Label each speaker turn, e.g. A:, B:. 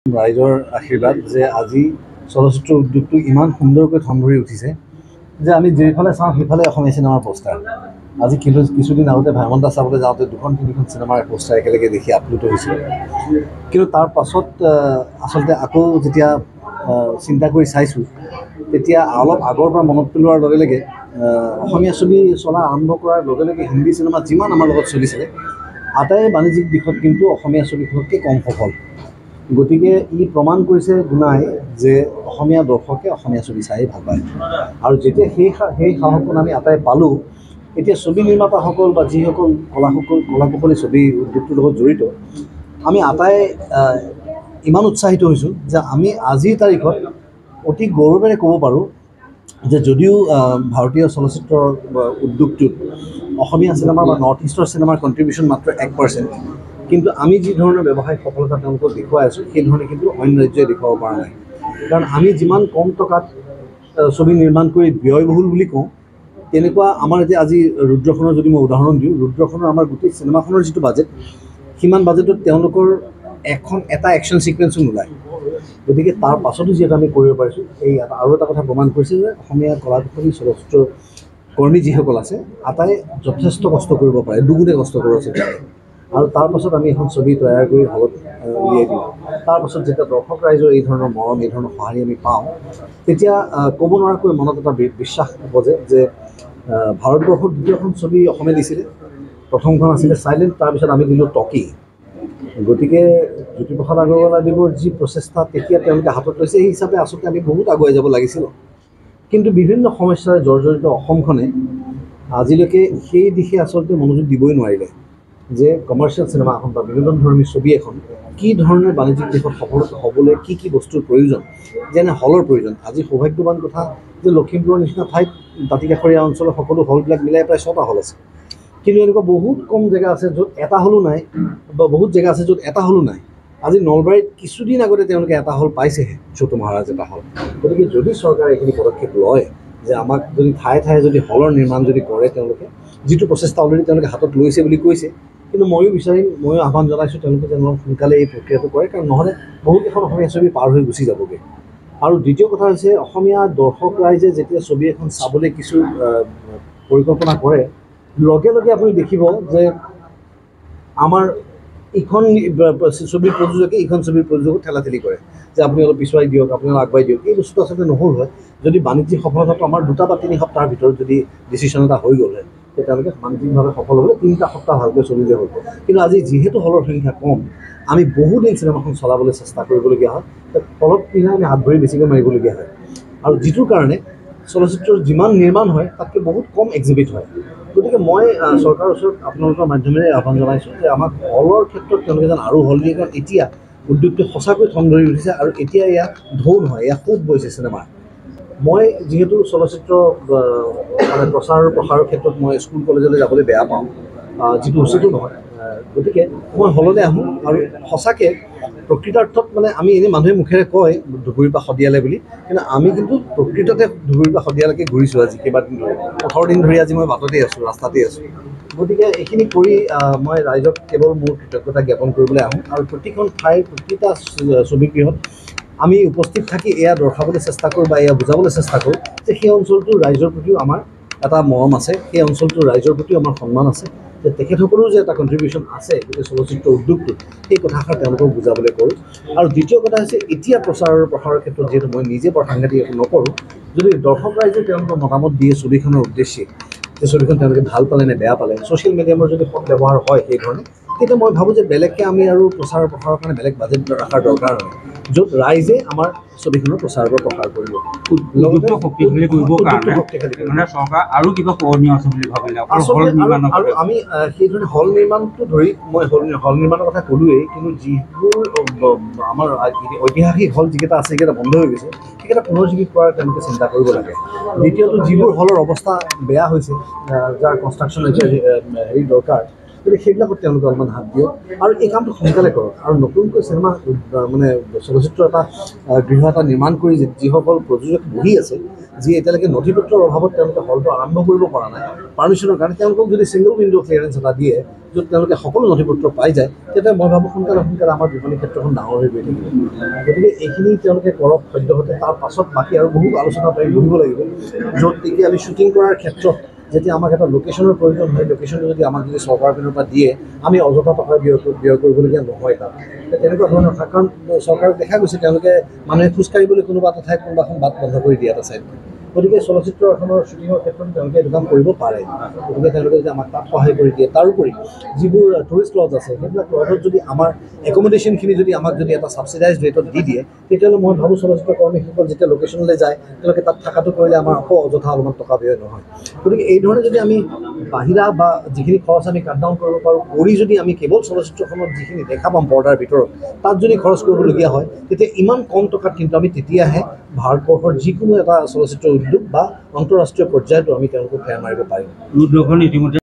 A: ৰাইজৰ আশীৰ্বাদ যে আজি চলচ্চিত্ৰ উদ্যোগটো ইমান সুন্দৰকৈ থন ধৰি উঠিছে যে আমি যিফালে চাওঁ সেইফালে অসমীয়া চিনেমাৰ পোষ্টাৰ। আজি কিছুদিন আগতে ভাইমন দা চাবলৈ যাওঁতে দুখন তিনিখন চিনেমাৰ পোষ্টাৰ একেলগে দেখি আপ্লুত হৈছিল। কিন্তু তাৰ পাছত আচলতে আকৌ যেতিয়া চিন্তা কৰি চাইছোঁ তেতিয়া অলপ আগৰ পৰা মনত পেলোৱাৰ লগে লগে অসমীয়া ছবি চলা আৰম্ভ কৰাৰ লগে লগে হিন্দী চিনেমা যিমান আমাৰ লগত চলিছিলে আটাই বাণিজ্যিক দিশত কিন্তু অসমীয়া ছবিখনতকৈ কম সফল। গতিকে ই প্ৰমাণ কৰিছে গুণাই যে অসমীয়া দৰ্শকে অসমীয়া ছবি চাই ভাল পায়। আৰু যেতিয়া সেই সাহসখন আমি আটাই পালোঁ, এতিয়া ছবি নিৰ্মাতাসকল বা যিসকল কলাকুশলী ছবি উদ্যোগটোৰ লগত জড়িত আমি আটাই ইমান উৎসাহিত হৈছোঁ যে আমি আজিৰ তাৰিখত অতি গৌৰৱেৰে ক'ব পাৰোঁ যে যদিও ভাৰতীয় চলচ্চিত্ৰ উদ্যোগটোত অসমীয়া চিনেমা বা নৰ্থ ইষ্টৰ চিনেমাৰ কণ্ট্ৰিবিউশ্যন মাত্ৰ 1%, কিন্তু আমি যি ধৰণৰ ব্যৱসায়িক সফলতা তেওঁলোকক দেখুৱাই আছোঁ সেই ধৰণে কিন্তু অন্য ৰাজ্যই দেখুৱাব পৰা নাই। কাৰণ আমি যিমান কম টকাত ছবি নিৰ্মাণ কৰি ব্যয়বহুল বুলি কওঁ, তেনেকুৱা আমাৰ এতিয়া আজি ৰুদ্ৰখনৰ যদি মই উদাহৰণ দিওঁ, ৰুদ্ৰখনৰ আমাৰ গোটেই চিনেমাখনৰ যিটো বাজেট সিমান বাজেটত তেওঁলোকৰ এটা একশ্যন ছিকুৱেঞ্চো নোলায়। গতিকে তাৰ পাছতো যিহেতু আমি কৰিব পাৰিছোঁ, এই আৰু এটা কথা প্ৰমাণ কৰিছে যে অসমীয়া কলাকুশলী চলচ্চিত্ৰ কৰ্মী যিসকল আছে আটাই যথেষ্ট কষ্ট কৰিব পাৰে, দুগুণে কষ্ট কৰিব আছে। আৰু তাৰপাছত আমি এখন ছবি তৈয়াৰ কৰি হলত উলিয়াই দিওঁ। তাৰপাছত যেতিয়া দৰ্শক ৰাইজৰ এই ধৰণৰ মৰম, এই ধৰণৰ সঁহাৰি আমি পাওঁ, তেতিয়া ক'ব নোৱাৰাকৈ মনত এটা বিশ্বাস উপজে যে ভাৰতবৰ্ষত দ্বিতীয়খন ছবি অসমে দিছিলে। প্ৰথমখন আছিলে চাইলেণ্ট, তাৰপিছত আমি দিলোঁ টকি। গতিকে জ্যোতিপ্ৰসাদ আগৰৱালাদেৱৰ যি প্ৰচেষ্টা তেতিয়া তেওঁলোকে হাতত লৈছে, সেই হিচাপে আচলতে আমি বহুত আগুৱাই যাব লাগিছিল। কিন্তু বিভিন্ন সমস্যাৰে জৰ্জৰিত অসমখনে আজিলৈকে সেই দিশে আচলতে মনোযোগ দিবই নোৱাৰিলে যে কমাৰ্চিয়েল চিনেমা এখন বা বিনোদনধৰ্মী ছবি এখন কি ধৰণে বাণিজ্যিক দিশত সফল হ'বলৈ কি বস্তুৰ প্ৰয়োজন, যেনে হলৰ প্ৰয়োজন। আজি সৌভাগ্যৱান কথা যে লখিমপুৰৰ নিচিনা ঠাইত দাঁতিকাষৰীয়া অঞ্চলৰ সকলো হলবিলাক মিলাই প্ৰায় 6টা হল আছে। কিন্তু এনেকুৱা বহুত কম জেগা আছে য'ত এটা হলো নাই, বা বহুত জেগা আছে য'ত এটা হলো নাই। আজি নলবাৰীত কিছুদিন আগতে তেওঁলোকে এটা হল পাইছেহে, ছোটো মহাৰাজ এটা হল। গতিকে যদি চৰকাৰে এইখিনি পদক্ষেপ লয় যে আমাক যদি ঠায়ে ঠায়ে যদি হলৰ নিৰ্মাণ যদি কৰে, তেওঁলোকে যিটো প্ৰচেষ্টা অলৰেডি তেওঁলোকে হাতত লৈছে বুলি কৈছে, কিন্তু ময়ো আহ্বান জনাইছোঁ তেওঁলোকে যেন অলপ সোনকালে এই প্ৰক্ৰিয়াটো কৰে, কাৰণ নহ'লে বহুকেইখন অসমীয়া ছবি পাৰ হৈ গুচি যাবগৈ। আৰু দ্বিতীয় কথা হৈছে অসমীয়া দৰ্শক ৰাইজে যেতিয়া ছবি এখন চাবলৈ কিছু পৰিকল্পনা কৰে, লগে লগে আপুনি দেখিব যে আমাৰ ইখন ছবিৰ প্ৰযোজকে ইখন ছবিৰ প্ৰযোজকক ঠেলাঠেলি কৰে যে আপুনি অলপ পিছুৱাই দিয়ক, আপুনি অলপ আগুৱাই দিয়ক। এই বস্তুটো আচলতে নহ'ল হয় যদি বাণিজ্যিক সফলতাটো আমাৰ 2 বা 3 সপ্তাহৰ ভিতৰত যদি ডিচিশ্যন এটা হৈ গ'ল হয়, তেওঁলোকে বাণিজ্যিকভাৱে সফল হ'বলৈ 3টা সপ্তাহ ভালকৈ চলিলে হ'ল। কিন্তু আজি যিহেতু হলৰ সংখ্যা কম, আমি বহুদিন চিনেমাখন চলাবলৈ চেষ্টা কৰিবলগীয়া হয়, ফলত কি হয় আমি হাত ভৰি বেছিকৈ মাৰিবলগীয়া হয়। আৰু যিটোৰ কাৰণে চলচ্চিত্ৰৰ যিমান নিৰ্মাণ হয় তাতকৈ বহুত কম এক্সিবিট হয়। গতিকে মই চৰকাৰৰ ওচৰত আপোনালোকৰ মাধ্যমেৰে আহ্বান জনাইছোঁ যে আমাক হলৰ ক্ষেত্ৰত তেওঁলোকে যেন আৰু হল দিয়ে, কাৰণ এতিয়া উদ্যোগটো সঁচাকৈ থন ধৰি উঠিছে আৰু এতিয়া এয়া ঢৌ নহয়, এয়া সুত বৈছে চিনেমাৰ। মই যিহেতু চলচ্চিত্ৰ মানে প্ৰচাৰ আৰু প্ৰসাৰৰ ক্ষেত্ৰত মই স্কুল কলেজলৈ যাবলৈ বেয়া পাওঁ, যিটো উচিতো নহয়। গতিকে মই হললৈ আহোঁ আৰু সঁচাকৈ প্ৰকৃতাৰ্থত মানে আমি এনেই মানুহে মুখেৰে কয় ধুবুৰীৰ পৰা শদিয়ালে বুলি, কিন্তু আমি কিন্তু প্ৰকৃততে ধুবুৰীৰ পৰা শদিয়ালৈকে ঘূৰিছোঁ আজি কেইবাদিন ধৰি। 18 দিন ধৰি আজি মই বাটতেই আছোঁ, ৰাস্তাতেই আছোঁ। গতিকে এইখিনি কৰি মই ৰাইজক কেৱল মোৰ কৃতজ্ঞতা জ্ঞাপন কৰিবলৈ আহোঁ আৰু প্ৰতিখন ঠাইৰ প্ৰতিটা ছবিগৃহত আমি উপস্থিত থাকি এয়া দৰ্শাবলৈ চেষ্টা কৰোঁ বা এয়া বুজাবলৈ চেষ্টা কৰোঁ যে সেই অঞ্চলটোৰ ৰাইজৰ প্ৰতিও আমাৰ এটা মৰম আছে, সেই অঞ্চলটোৰ ৰাইজৰ প্ৰতিও আমাৰ সন্মান আছে, যে তেখেতসকলেও যে এটা কণ্ট্ৰিবিউশ্যন আছে গোটেই চলচ্চিত্ৰ উদ্যোগটোত, সেই কথাষাৰ তেওঁলোকক বুজাবলৈ কৰোঁ। আৰু দ্বিতীয় কথা হৈছে এতিয়া প্ৰচাৰ আৰু প্ৰসাৰৰ ক্ষেত্ৰত যিহেতু মই নিজে বৰ সাংঘাতিক একো নকৰোঁ, যদি দৰ্শক ৰাইজে তেওঁলোকৰ মতামত দিয়ে ছবিখনৰ উদ্দেশ্যে যে ছবিখন তেওঁলোকে ভাল পালে নে বেয়া পালে, ছ'চিয়েল মিডিয়ামৰ যদি সৎ ব্যৱহাৰ হয় সেইধৰণে, তেতিয়া মই ভাবোঁ যে বেলেগকৈ আমি আৰু প্ৰচাৰ প্ৰসাৰৰ কাৰণে বেলেগ বাজেট ৰখাৰ দৰকাৰ হয়, য'ত ৰাইজে আমাৰ ছবিখনৰ প্ৰচাৰ আৰু প্ৰসাৰ কৰিব।
B: উদ্যোগটো শক্তিশালী কৰিবৰ কাৰণে মানে চৰকাৰ আৰু কিবা কৰণীয় আছে বুলি ভাবিলে
A: আৰু আমি সেইধৰণে হল নিৰ্মাণটো ধৰি মই হল নিৰ্মাণৰ কথা ক'লোৱেই, কিন্তু যিবোৰ আমাৰ ঐতিহাসিক হল যিকেইটা আছে সেইকেইটা বন্ধ হৈ গৈছে, সেইকেইটা পুনৰুজ্জীৱিত কৰাৰ তেওঁলোকে চিন্তা কৰিব লাগে। দ্বিতীয়টো যিবোৰ হলৰ অৱস্থা বেয়া হৈছে, যাৰ কনষ্ট্ৰাকশ্যন হেৰি দৰকাৰ, গতিকে সেইবিলাকত তেওঁলোকে অলপমান হাত দিয়ক আৰু এই কামটো সোনকালে কৰক আৰু নতুনকৈ চিনেমা মানে চলচ্চিত্ৰ এটা গৃহ এটা নিৰ্মাণ কৰি যিসকল প্ৰযোজক বহি আছে যি এতিয়ালৈকে নথি পত্ৰৰ অভাৱত তেওঁলোকে হলটো আৰম্ভ কৰিব পৰা নাই পাৰ্মিশ্যনৰ কাৰণে তেওঁলোকক যদি ছিংগল উইণ্ড' ক্লিয়াৰেঞ্চ এটা দিয়ে য'ত তেওঁলোকে সকলো নথি পত্ৰ পাই যায় তেতিয়া মই ভাবোঁ সোনকালে আমাৰ বিপণী ক্ষেত্ৰখন ডাঙৰ হৈ গৈ থাকিব গতিকে এইখিনি তেওঁলোকে কৰক সদ্যহতে তাৰ পাছত বাকী আৰু বহু আলোচনা পাই বহিব লাগিব য'ত নেকি আমি শ্বুটিং কৰাৰ ক্ষেত্ৰত যেতিয়া আমাক এটা লোকেশ্যনৰ প্ৰয়োজন হয় লোকেশ্যনটো যদি আমাক যদি চৰকাৰৰ পিনৰ পৰা দিয়ে আমি অযথা টকা ব্যয় কৰিবলগীয়া নহয় তাত তেনেকুৱা ধৰণৰ কাৰণ চৰকাৰক দেখা গৈছে তেওঁলোকে মানুহে খোজকাঢ়িবলৈ কোনোবা এটা ঠাইত কোনোবা এখন বাট বন্ধ কৰি দিয়ে এটা চাইড গতিকে চলচ্চিত্ৰ এখনৰ শ্বুটিঙৰ ক্ষেত্ৰত তেওঁলোকে এইটো কাম কৰিব পাৰে গতিকে তেওঁলোকে যদি আমাক তাত সহায় কৰি দিয়ে তাৰোপৰি যিবোৰ টুৰিষ্ট লজ আছে সেইবিলাক লজত যদি আমাৰ একমডেশ্যনখিনি যদি আমাক যদি এটা ছাবচিডাইজ ৰেটত দি দিয়ে তেতিয়াহ'লে মই ভাবোঁ চলচ্চিত্ৰ কৰ্মীসকল যেতিয়া লোকেশ্যনলৈ যায় তেওঁলোকে তাত থকাটো কৰিলে আমাৰ আকৌ অযথা অলপমান টকা ব্যয় নহয় গতিকে এই ধৰণে যদি আমি বাহিৰা বা যিখিনি খৰচ আমি কাট ডাউন কৰিব পাৰোঁ কৰি যদি আমি কেৱল চলচ্চিত্ৰখনত যিখিনি দেখা পাম পৰ্দাৰ ভিতৰত তাত যদি খৰচ কৰিবলগীয়া হয় তেতিয়া ইমান কম টকাত কিন্তু আমি তেতিয়াহে ভাৰতবৰ্ষৰ যিকোনো এটা চলচ্চিত্ৰ উদ্যোগ বা আন্তঃৰাষ্ট্ৰীয় পৰ্যায়তো আমি তেওঁলোকক ফেৰ মাৰিব পাৰিম
B: ৰুদ্ৰখন ইতিমধ্যে